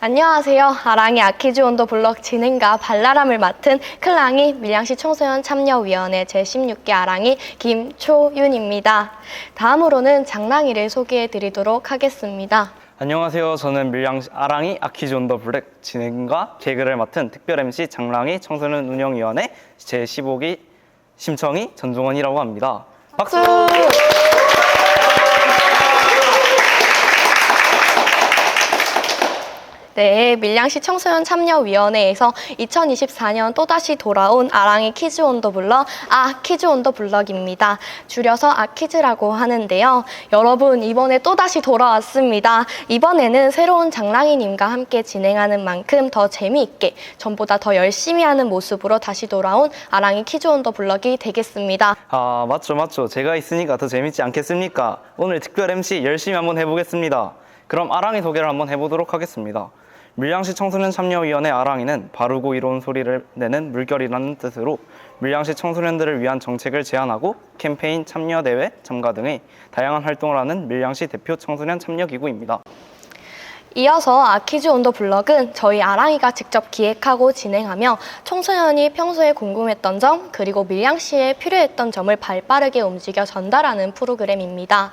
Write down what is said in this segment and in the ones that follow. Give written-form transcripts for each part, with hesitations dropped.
안녕하세요. 아랑이 아키즈 온더 블럭 진행과 발랄함을 맡은 클랑이 밀양시 청소년 참여위원회 제16기 아랑이 김초윤입니다. 다음으로는 장랑이를 소개해 드리도록 하겠습니다. 안녕하세요. 저는 밀양 아랑이 아키즈 온더 블랙 진행과 개그를 맡은 특별 MC 장랑이 청소년 운영위원회 제15기 심청이 전종원이라고 합니다. 박수! 네, 밀양시 청소년 참여위원회에서 2024년 또다시 돌아온 아랑이 키즈 온 더 블럭, 키즈 온 더 블럭입니다. 줄여서 아키즈라고 하는데요. 여러분, 이번에 또다시 돌아왔습니다. 이번에는 새로운 장랑이님과 함께 진행하는 만큼 더 재미있게, 전보다 더 열심히 하는 모습으로 다시 돌아온 아랑이 키즈 온 더 블럭이 되겠습니다. 맞죠. 제가 있으니까 더 재밌지 않겠습니까? 오늘 특별 MC 열심히 한번 해보겠습니다. 그럼 아랑이 소개를 한번 해보도록 하겠습니다. 밀양시 청소년 참여위원회 아랑이는 바르고 이로운 소리를 내는 물결이라는 뜻으로 밀양시 청소년들을 위한 정책을 제안하고 캠페인, 참여대회, 참가 등의 다양한 활동을 하는 밀양시 대표 청소년 참여기구입니다. 이어서 아키즈 온 더 블럭은 저희 아랑이가 직접 기획하고 진행하며 청소년이 평소에 궁금했던 점 그리고 밀양시에 필요했던 점을 발빠르게 움직여 전달하는 프로그램입니다.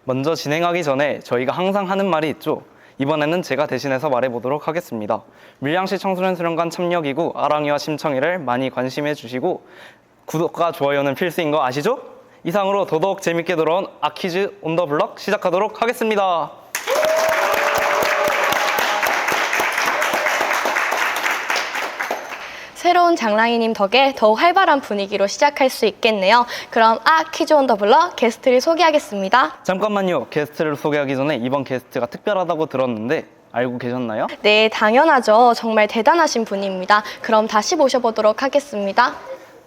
먼저 진행하기 전에 저희가 항상 하는 말이 있죠. 이번에는 제가 대신해서 말해보도록 하겠습니다. 밀양시 청소년 수련관 참여기구 아랑이와 심청이를 많이 관심해 주시고 구독과 좋아요는 필수인 거 아시죠? 이상으로 더더욱 재밌게 돌아온 아키즈 온 더 블럭 시작하도록 하겠습니다. 새로운 장랑이님 덕에 더욱 활발한 분위기로 시작할 수 있겠네요. 그럼 키즈 온 더 블럭 게스트를 소개하겠습니다. 잠깐만요. 게스트를 소개하기 전에 이번 게스트가 특별하다고 들었는데 알고 계셨나요? 네, 당연하죠. 정말 대단하신 분입니다. 그럼 다시 모셔보도록 하겠습니다.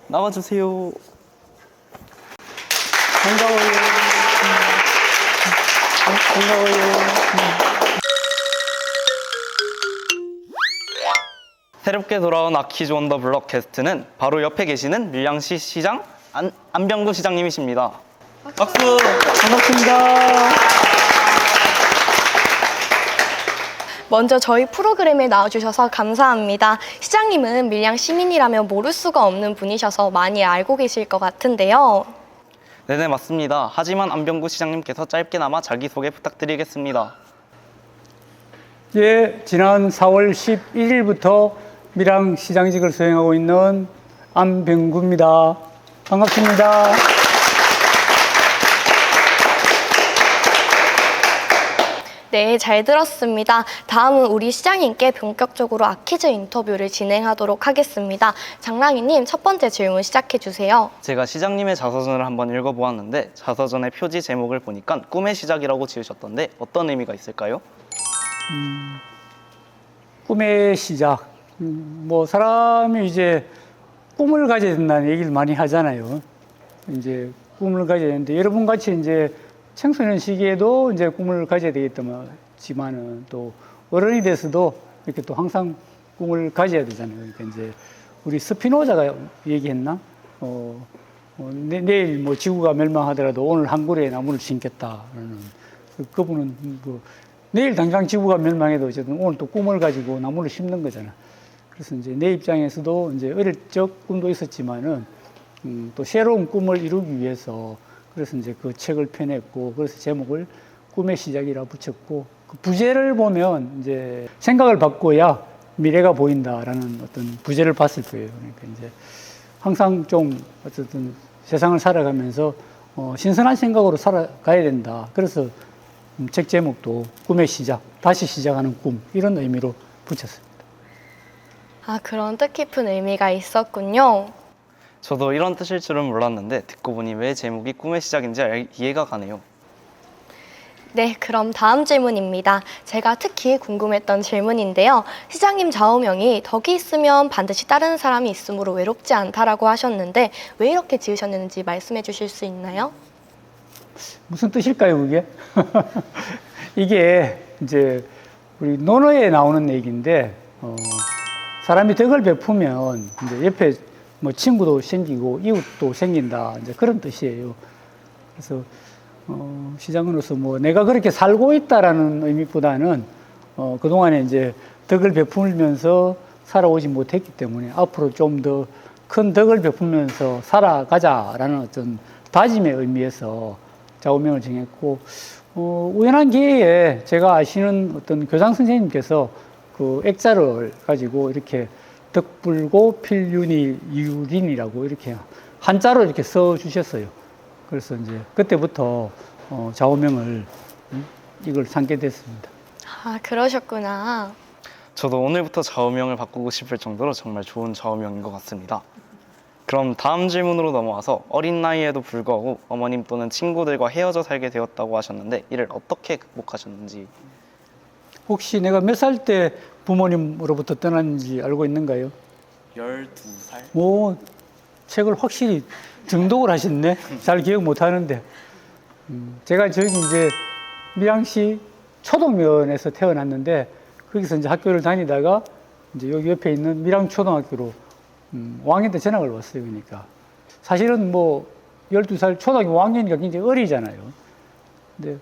나와주세요. 반가워요. 반가워요. 새롭게 돌아온 아키즈 온 더 블럭 게스트는 바로 옆에 계시는 밀양시 시장 안병구 시장님이십니다. 박수! 반갑습니다. 먼저 저희 프로그램에 나와주셔서 감사합니다. 시장님은 밀양 시민이라면 모를 수가 없는 분이셔서 많이 알고 계실 것 같은데요. 네네, 맞습니다. 하지만 안병구 시장님께서 짧게나마 자기소개 부탁드리겠습니다. 예, 지난 4월 11일부터 밀양 시장직을 수행하고 있는 안병구입니다. 반갑습니다. 네, 잘 들었습니다. 다음은 우리 시장님께 본격적으로 아키즈 인터뷰를 진행하도록 하겠습니다. 장랑이님, 첫 번째 질문 시작해 주세요. 제가 시장님의 자서전을 한번 읽어보았는데 자서전의 표지 제목을 보니까 꿈의 시작이라고 지으셨던데 어떤 의미가 있을까요? 꿈의 시작. 뭐 사람이 이제 꿈을 가져야 된다는 얘기를 많이 하잖아요. 이제 꿈을 가져야 되는데 여러분 같이 이제 청소년 시기에도 이제 꿈을 가져야 되겠지만은 또 어른이 돼서도 이렇게 또 항상 꿈을 가져야 되잖아요. 그러니까 이제 우리 스피노자가 얘기했나? 내일 뭐 지구가 멸망하더라도 오늘 한 그루의 나무를 심겠다라는 그분은 뭐 내일 당장 지구가 멸망해도 어쨌든 오늘 또 꿈을 가지고 나무를 심는 거잖아. 그래서 이제 내 입장에서도 이제 어릴 적 꿈도 있었지만은 또 새로운 꿈을 이루기 위해서 그래서 이제 그 책을 펴냈고 그래서 제목을 꿈의 시작이라 붙였고 그 부제를 보면 이제 생각을 바꿔야 미래가 보인다라는 어떤 부제를 봤을 거예요. 그러니까 이제 항상 좀 어쨌든 세상을 살아가면서 신선한 생각으로 살아가야 된다. 그래서 책 제목도 꿈의 시작, 다시 시작하는 꿈 이런 의미로 붙였습니다. 그런 뜻깊은 의미가 있었군요. 저도 이런 뜻일 줄은 몰랐는데 듣고 보니 왜 제목이 꿈의 시작인지 이해가 가네요. 네, 그럼 다음 질문입니다. 제가 특히 궁금했던 질문인데요. 시장님 좌우명이 덕이 있으면 반드시 따르는 사람이 있으므로 외롭지 않다라고 하셨는데 왜 이렇게 지으셨는지 말씀해 주실 수 있나요? 무슨 뜻일까요, 그게? 이게 이제 우리 논어에 나오는 얘기인데, 사람이 덕을 베푸면 이제 옆에 뭐 친구도 생기고 이웃도 생긴다. 이제 그런 뜻이에요. 그래서 시장으로서 뭐 내가 그렇게 살고 있다라는 의미보다는 그동안에 이제 덕을 베풀면서 살아오지 못했기 때문에 앞으로 좀 더 큰 덕을 베풀면서 살아가자라는 어떤 다짐의 의미에서 좌우명을 정했고, 우연한 기회에 제가 아시는 어떤 교장 선생님께서 그 액자를 가지고 이렇게 덕불고 필윤이 유린이라고 이렇게 한자로 이렇게 써 주셨어요. 그래서 이제 그때부터 좌우명을 이걸 삼게 됐습니다. 아, 그러셨구나. 저도 오늘부터 좌우명을 바꾸고 싶을 정도로 정말 좋은 좌우명인 것 같습니다. 그럼 다음 질문으로 넘어와서 어린 나이에도 불구하고 어머님 또는 친구들과 헤어져 살게 되었다고 하셨는데 이를 어떻게 극복하셨는지. 혹시 내가 몇 살 때 부모님으로부터 떠났는지 알고 있는가요? 12살? 오, 책을 확실히 정독을 하셨네. 잘 기억 못 하는데. 제가 저기 이제 밀양시 초동면에서 태어났는데 거기서 이제 학교를 다니다가 이제 여기 옆에 있는 밀양초등학교로 5학년 때 전학을 왔어요. 그러니까. 사실은 뭐 12살 초등학교 5학년이니까 굉장히 어리잖아요. 근데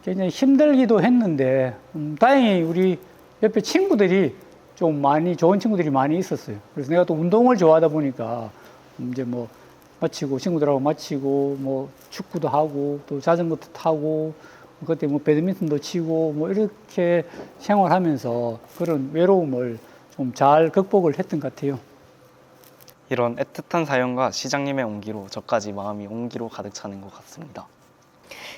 굉장히 힘들기도 했는데 다행히 우리 옆에 친구들이 좀 많이 좋은 친구들이 많이 있었어요. 그래서 내가 또 운동을 좋아하다 보니까 이제 뭐 마치고 친구들하고 마치고 뭐 축구도 하고 또 자전거도 타고 그때 뭐 배드민턴도 치고 뭐 이렇게 생활하면서 그런 외로움을 좀 잘 극복을 했던 것 같아요. 이런 애틋한 사연과 시장님의 온기로 저까지 마음이 온기로 가득 차는 것 같습니다.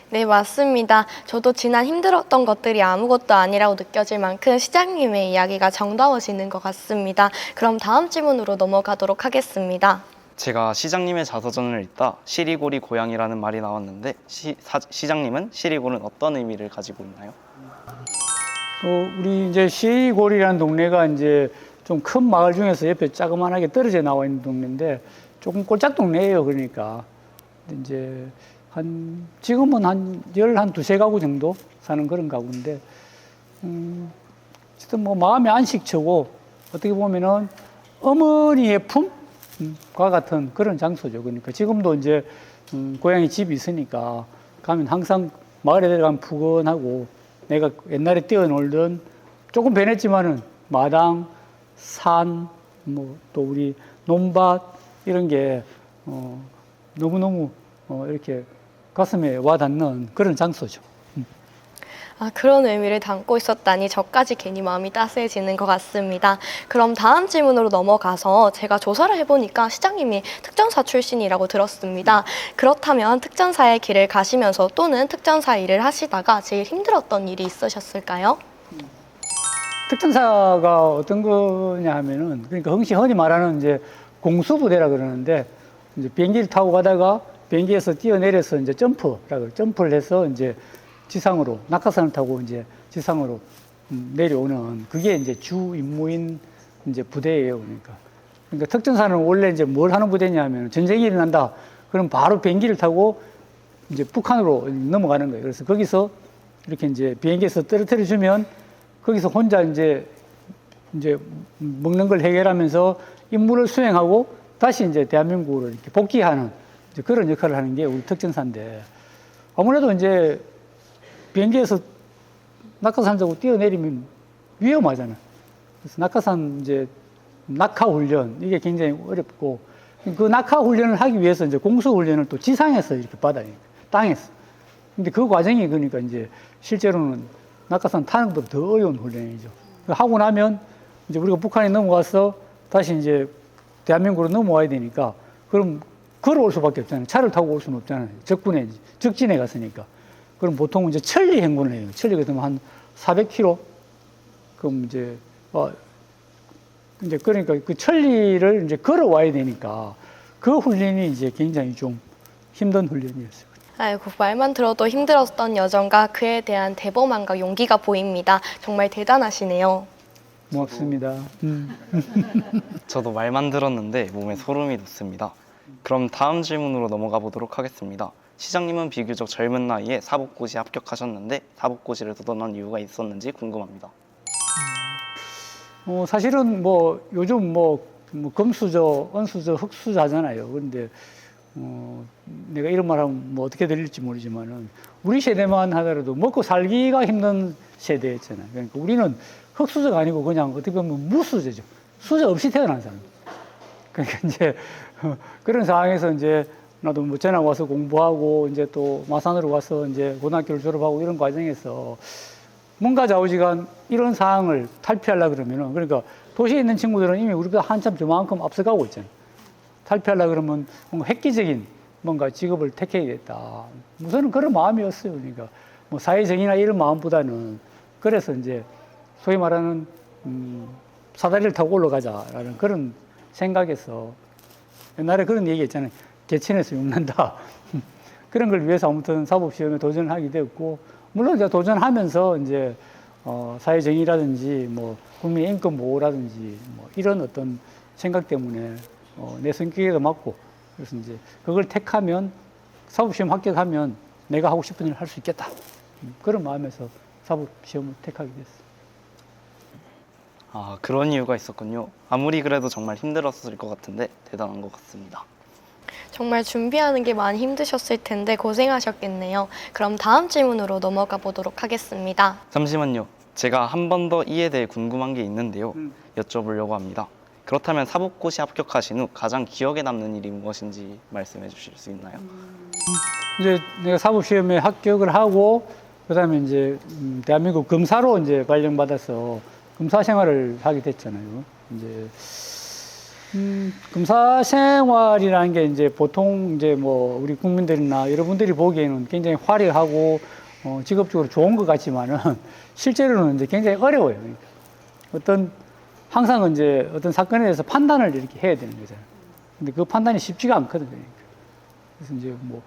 네, 맞습니다. 저도 지난 힘들었던 것들이 아무것도 아니라고 느껴질 만큼 시장님의 이야기가 정다워지는 것 같습니다. 그럼 다음 질문으로 넘어가도록 하겠습니다. 제가 시장님의 자서전을 읽다 시리고리 고향이라는 말이 나왔는데 시장님은 시리고는 어떤 의미를 가지고 있나요? 우리 이제 시골이라는 동네가 이제 좀 큰 마을 중에서 옆에 자그만하게 떨어져 나와 있는 동네인데 조금 꼴짝 동네예요. 그러니까 이제 지금은 한 두세 가구 정도 사는 그런 가구인데 어쨌든 뭐 마음의 안식처고 어떻게 보면은 어머니의 품과 같은 그런 장소죠. 그러니까 지금도 이제 고향에 집이 있으니까 가면 항상 마을에 들어가면 푸근하고 내가 옛날에 뛰어놀던 조금 변했지만은 마당, 산, 뭐 또 우리 논밭 이런 게 너무너무 이렇게 가슴에 와닿는 그런 장소죠. 아, 그런 의미를 담고 있었다니 저까지 괜히 마음이 따스해지는 것 같습니다. 그럼 다음 질문으로 넘어가서 제가 조사를 해보니까 시장님이 특전사 출신이라고 들었습니다. 그렇다면 특전사의 길을 가시면서 또는 특전사 일을 하시다가 제일 힘들었던 일이 있으셨을까요? 특전사가 어떤 거냐 하면은 그러니까 흔히 말하는 이제 공수부대라 그러는데 이제 비행기를 타고 가다가 비행기에서 뛰어내려서 이제 점프를 해서 이제 지상으로 낙하산을 타고 이제 지상으로 내려오는 그게 이제 주 임무인 이제 부대예요. 그러니까 특전사는 원래 이제 뭘 하는 부대냐면 전쟁이 일어난다. 그럼 바로 비행기를 타고 이제 북한으로 넘어가는 거예요. 그래서 거기서 이렇게 이제 비행기에서 떨어뜨려 주면 거기서 혼자 이제 먹는 걸 해결하면서 임무를 수행하고 다시 이제 대한민국으로 이렇게 복귀하는 이제 그런 역할을 하는 게 우리 특전사인데 아무래도 이제 비행기에서 낙하산 타고 뛰어내리면 위험하잖아요. 그래서 낙하산 이제 낙하 훈련 이게 굉장히 어렵고 그 낙하 훈련을 하기 위해서 이제 공수 훈련을 또 지상에서 이렇게 받아요. 땅에서. 근데 그 과정이 그러니까 이제 실제로는 낙하산 타는 것보다 더 어려운 훈련이죠. 하고 나면 이제 우리가 북한에 넘어가서 다시 이제 대한민국으로 넘어와야 되니까 그럼 걸어올 수밖에 없잖아요. 차를 타고 올 수는 없잖아요. 적진에 갔으니까. 그럼 보통 이제 천리 행군을 해요. 천리가 되면 한 400km. 그럼 이제 그러니까 그 천리를 이제 걸어와야 되니까 그 훈련이 이제 굉장히 좀 힘든 훈련이었어요. 아이고, 말만 들어도 힘들었던 여정과 그에 대한 대범함과 용기가 보입니다. 정말 대단하시네요. 고맙습니다. 저도 말만 들었는데 몸에 소름이 돋습니다. 그럼 다음 질문으로 넘어가 보도록 하겠습니다. 시장님은 비교적 젊은 나이에 사법고시 합격하셨는데 사법고시를 도전한 이유가 있었는지 궁금합니다. 사실은 뭐 요즘 뭐 금수저, 은수저, 흑수저하잖아요. 그런데 내가 이런 말하면 뭐 어떻게 들릴지 모르지만은 우리 세대만 하더라도 먹고 살기가 힘든 세대였잖아요. 그러니까 우리는 흙수저가 아니고 그냥 어떻게 보면 무수저죠. 수저 없이 태어난 사람. 그러니까 이제 그런 상황에서 이제 나도 뭐 전학 와서 공부하고 이제 또 마산으로 와서 이제 고등학교를 졸업하고 이런 과정에서 뭔가 좌우지간 이런 상황을 탈피하려고 그러면은 그러니까 도시에 있는 친구들은 이미 우리보다 한참 저만큼 앞서가고 있잖아요. 탈피하려고 그러면 뭔가 획기적인 뭔가 직업을 택해야겠다. 우선은 그런 마음이었어요. 그러니까 뭐 사회정의나 이런 마음보다는 그래서 이제 소위 말하는 사다리를 타고 올라가자라는 그런 생각에서 옛날에 그런 얘기 했잖아요. 개천에서 욕난다. 그런 걸 위해서 아무튼 사법시험에 도전을 하게 되었고, 물론 제가 도전하면서 이제 사회정의라든지 뭐 국민의 인권 보호라든지 뭐 이런 어떤 생각 때문에 내 성격에도 맞고, 그래서 이제 그걸 택하면 사법시험 합격하면 내가 하고 싶은 일을 할 수 있겠다. 그런 마음에서 사법시험을 택하게 됐어요. 아, 그런 이유가 있었군요. 아무리 그래도 정말 힘들었을 것 같은데 대단한 것 같습니다. 정말 준비하는 게 많이 힘드셨을 텐데 고생하셨겠네요. 그럼 다음 질문으로 넘어가 보도록 하겠습니다. 잠시만요. 제가 한 번 더 이에 대해 궁금한 게 있는데요. 여쭤보려고 합니다. 그렇다면 사법고시 합격하신 후 가장 기억에 남는 일이 무엇인지 말씀해 주실 수 있나요? 이제 내가 사법시험에 합격을 하고, 그다음에 이제 대한민국 검사로 이제 발령받아서 검사 생활을 하게 됐잖아요. 이제 검사 생활이라는 게 이제 보통 이제 뭐 우리 국민들이나 여러분들이 보기에는 굉장히 화려하고 직업적으로 좋은 것 같지만은 실제로는 이제 굉장히 어려워요. 그러니까 항상 이제 어떤 사건에 대해서 판단을 이렇게 해야 되는 거잖아요. 근데 그 판단이 쉽지가 않거든요. 그러니까. 그래서 이제 뭐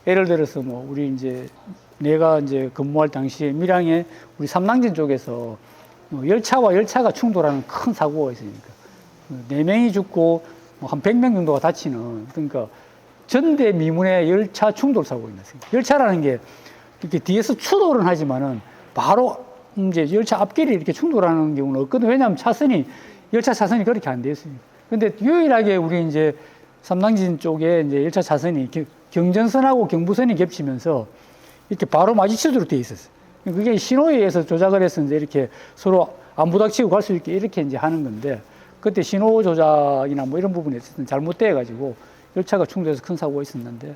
예를 들어서 뭐 우리 이제 내가 이제 근무할 당시에 밀양에 우리 삼당진 쪽에서 열차와 열차가 충돌하는 큰 사고가 있으니까 4명이 죽고 한 100명 정도가 다치는, 그러니까 전대미문의 열차 충돌 사고가 났어요. 열차라는 게 이렇게 뒤에서 추돌은 하지만은 바로 이제 열차 앞길이 이렇게 충돌하는 경우는 없거든요. 왜냐하면 열차 차선이 그렇게 안 돼 있으니까. 근데 유일하게 우리 이제 삼당진 쪽에 이제 열차 차선이 경전선하고 경부선이 겹치면서 이렇게 바로 마주치도록 돼 있었어요. 그게 신호에 의해서 조작을 해서 이제 이렇게 서로 안 부닥치고 갈 수 있게 이렇게 이제 하는 건데, 그때 신호 조작이나 뭐 이런 부분이 어쨌든 잘못돼 가지고 열차가 충돌해서 큰 사고가 있었는데,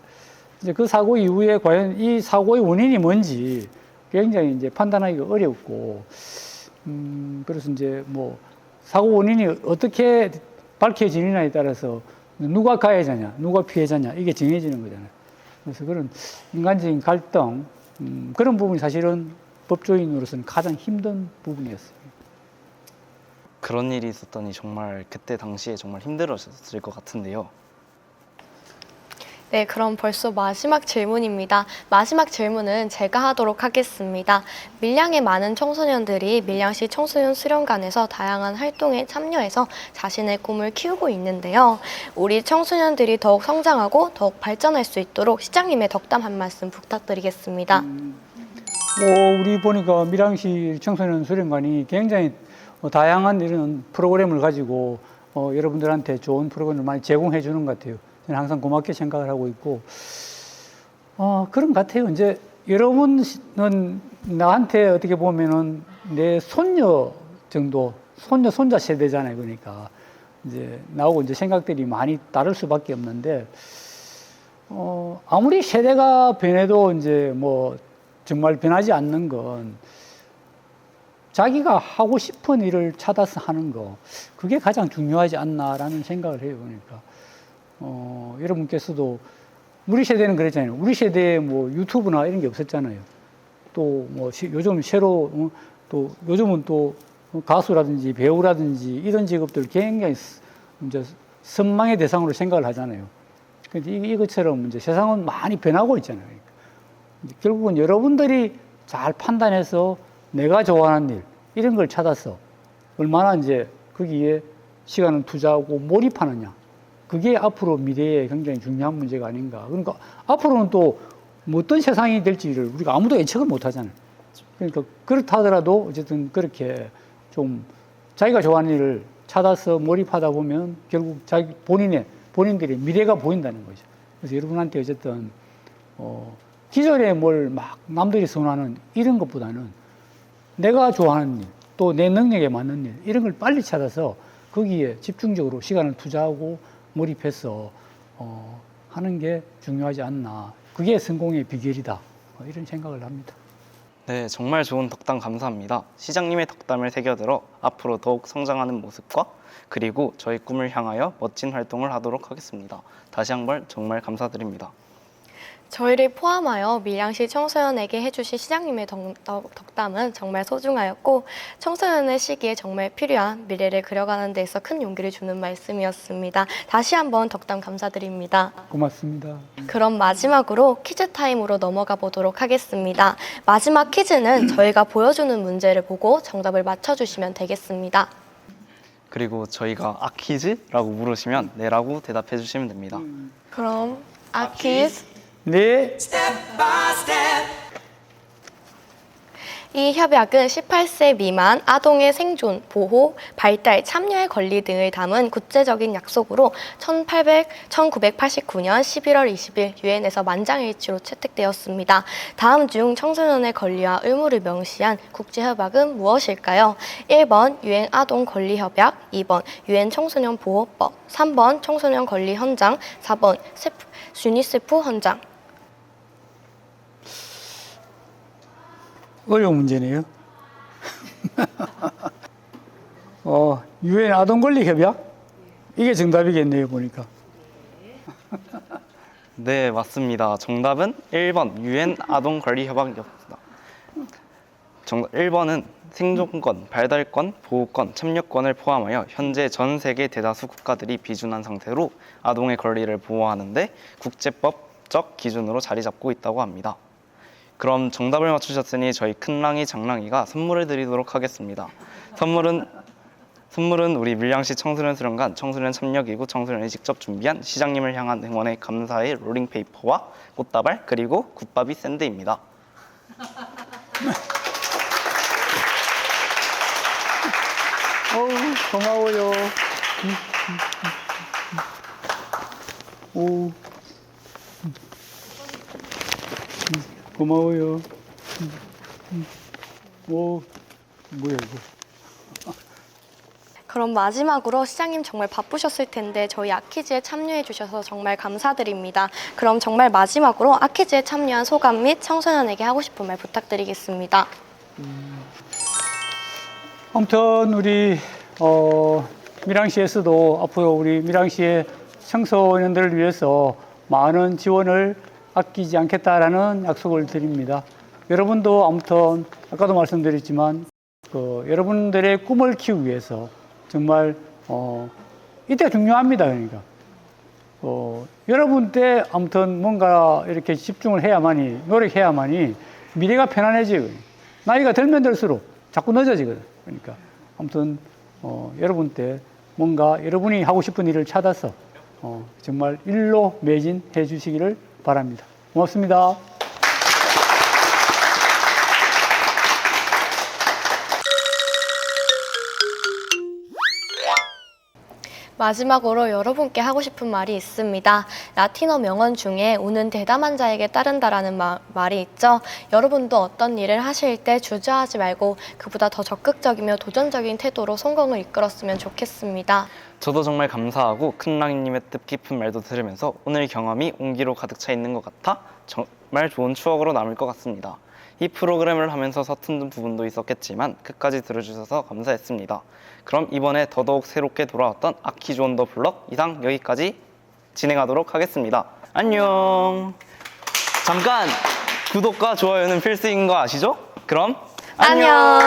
이제 그 사고 이후에 과연 이 사고의 원인이 뭔지 굉장히 이제 판단하기가 어렵고, 그래서 이제 뭐 사고 원인이 어떻게 밝혀지느냐에 따라서 누가 가해자냐, 누가 피해자냐 이게 정해지는 거잖아요. 그래서 그런 인간적인 갈등, 그런 부분이 사실은 법조인으로서는 가장 힘든 부분이었어요. 그런 일이 있었더니 정말 그때 당시에 정말 힘들었을 것 같은데요. 네, 그럼 벌써 마지막 질문입니다. 마지막 질문은 제가 하도록 하겠습니다. 밀양의 많은 청소년들이 밀양시 청소년 수련관에서 다양한 활동에 참여해서 자신의 꿈을 키우고 있는데요. 우리 청소년들이 더욱 성장하고 더욱 발전할 수 있도록 시장님의 덕담 한 말씀 부탁드리겠습니다. 우리 보니까 밀양시 청소년 수련관이 굉장히 다양한 이런 프로그램을 가지고 여러분들한테 좋은 프로그램을 많이 제공해 주는 것 같아요. 저는 항상 고맙게 생각을 하고 있고, 그런 것 같아요. 이제 여러분은 나한테 어떻게 보면은 내 손녀 정도, 손자 세대잖아요. 그러니까 이제 나하고 이제 생각들이 많이 다를 수밖에 없는데, 아무리 세대가 변해도 이제 뭐 정말 변하지 않는 건 자기가 하고 싶은 일을 찾아서 하는 거, 그게 가장 중요하지 않나라는 생각을 해요. 그러니까 여러분께서도 우리 세대는 그랬잖아요. 우리 세대에 뭐 유튜브나 이런 게 없었잖아요. 또 뭐 요즘 새로 또 요즘은 또 가수라든지 배우라든지 이런 직업들 굉장히 이제 선망의 대상으로 생각을 하잖아요. 근데 이것처럼 이제 세상은 많이 변하고 있잖아요. 결국은 여러분들이 잘 판단해서 내가 좋아하는 일, 이런 걸 찾아서 얼마나 이제 거기에 시간을 투자하고 몰입하느냐. 그게 앞으로 미래에 굉장히 중요한 문제가 아닌가. 그러니까 앞으로는 또 어떤 세상이 될지를 우리가 아무도 예측을 못 하잖아요. 그러니까 그렇다 하더라도 어쨌든 그렇게 좀 자기가 좋아하는 일을 찾아서 몰입하다 보면 결국 본인들의 미래가 보인다는 거죠. 그래서 여러분한테 어쨌든 기존에 뭘 막 남들이 선호하는 이런 것보다는 내가 좋아하는 일, 또 내 능력에 맞는 일, 이런 걸 빨리 찾아서 거기에 집중적으로 시간을 투자하고 몰입해서 하는 게 중요하지 않나. 그게 성공의 비결이다. 이런 생각을 합니다. 네, 정말 좋은 덕담 감사합니다. 시장님의 덕담을 새겨들어 앞으로 더욱 성장하는 모습과 그리고 저희 꿈을 향하여 멋진 활동을 하도록 하겠습니다. 다시 한번 정말 감사드립니다. 저희를 포함하여 밀양시 청소년에게 해주신 시장님의 덕담은 정말 소중하였고 청소년의 시기에 정말 필요한 미래를 그려가는 데 있어 큰 용기를 주는 말씀이었습니다. 다시 한번 덕담 감사드립니다. 고맙습니다. 그럼 마지막으로 퀴즈 타임으로 넘어가 보도록 하겠습니다. 마지막 퀴즈는 저희가 보여주는 문제를 보고 정답을 맞춰주시면 되겠습니다. 그리고 저희가 아키즈라고 물으시면 네라고 대답해 주시면 됩니다. 그럼 아키즈 네. 이 협약은 18세 미만 아동의 생존, 보호, 발달, 참여의 권리 등을 담은 국제적인 약속으로 1989년 11월 20일 유엔에서 만장일치로 채택되었습니다. 다음 중 청소년의 권리와 의무를 명시한 국제협약은 무엇일까요? 1번 유엔 아동 권리 협약, 2번 유엔 청소년 보호법, 3번 청소년 권리 헌장, 4번 유니세프 헌장. 어려운 문제네요. 유엔 아동권리 협약? 이게 정답이겠네요, 보니까. 네, 맞습니다. 정답은 1번 유엔 아동 권리 협약이었습니다. 1번은 생존권, 발달권, 보호권, 참여권을 포함하여 현재 전 세계 대다수 국가들이 비준한 상태로 아동의 권리를 보호하는데 국제법적 기준으로 자리 잡고 있다고 합니다. 그럼 정답을 맞추셨으니 저희 큰랑이 장랑이가 선물을 드리도록 하겠습니다. 선물은 우리 밀양시 청소년 수련관 청소년 참여기구 청소년이 직접 준비한 시장님을 향한 응원의 감사의 롤링페이퍼와 꽃다발 그리고 굿바비 샌드입니다. 고마워요. 오, 고마워요. 오, 뭐야 이거? 그럼 마지막으로 시장님 정말 바쁘셨을 텐데 저희 아키즈에 참여해 주셔서 정말 감사드립니다. 그럼 정말 마지막으로 아키즈에 참여한 소감 및 청소년에게 하고 싶은 말 부탁드리겠습니다. 아무튼 우리 밀양시에서도 앞으로 우리 밀양시의 청소년들을 위해서 많은 지원을 아끼지 않겠다라는 약속을 드립니다. 여러분도 아무튼 아까도 말씀드렸지만 여러분들의 꿈을 키우기 위해서 정말 이때가 중요합니다. 그러니까 여러분 때 아무튼 뭔가 이렇게 집중을 해야만이 노력해야만이 미래가 편안해지고 나이가 들면 들수록 자꾸 늦어지거든. 그러니까 아무튼 여러분 때 뭔가 여러분이 하고 싶은 일을 찾아서 정말 일로 매진해 주시기를 바랍니다. 고맙습니다. 마지막으로 여러분께 하고 싶은 말이 있습니다. 라틴어 명언 중에 운은 대담한 자에게 따른다라는 말이 있죠. 여러분도 어떤 일을 하실 때 주저하지 말고 그보다 더 적극적이며 도전적인 태도로 성공을 이끌었으면 좋겠습니다. 저도 정말 감사하고 큰랑이님의 뜻깊은 말도 들으면서 오늘 경험이 온기로 가득 차 있는 것 같아 정말 좋은 추억으로 남을 것 같습니다. 이 프로그램을 하면서 서툰 부분도 있었겠지만 끝까지 들어주셔서 감사했습니다. 그럼 이번에 더더욱 새롭게 돌아왔던 아키즈 온 더 블럭 이상 여기까지 진행하도록 하겠습니다. 안녕. 잠깐 구독과 좋아요는 필수인 거 아시죠? 그럼 안녕.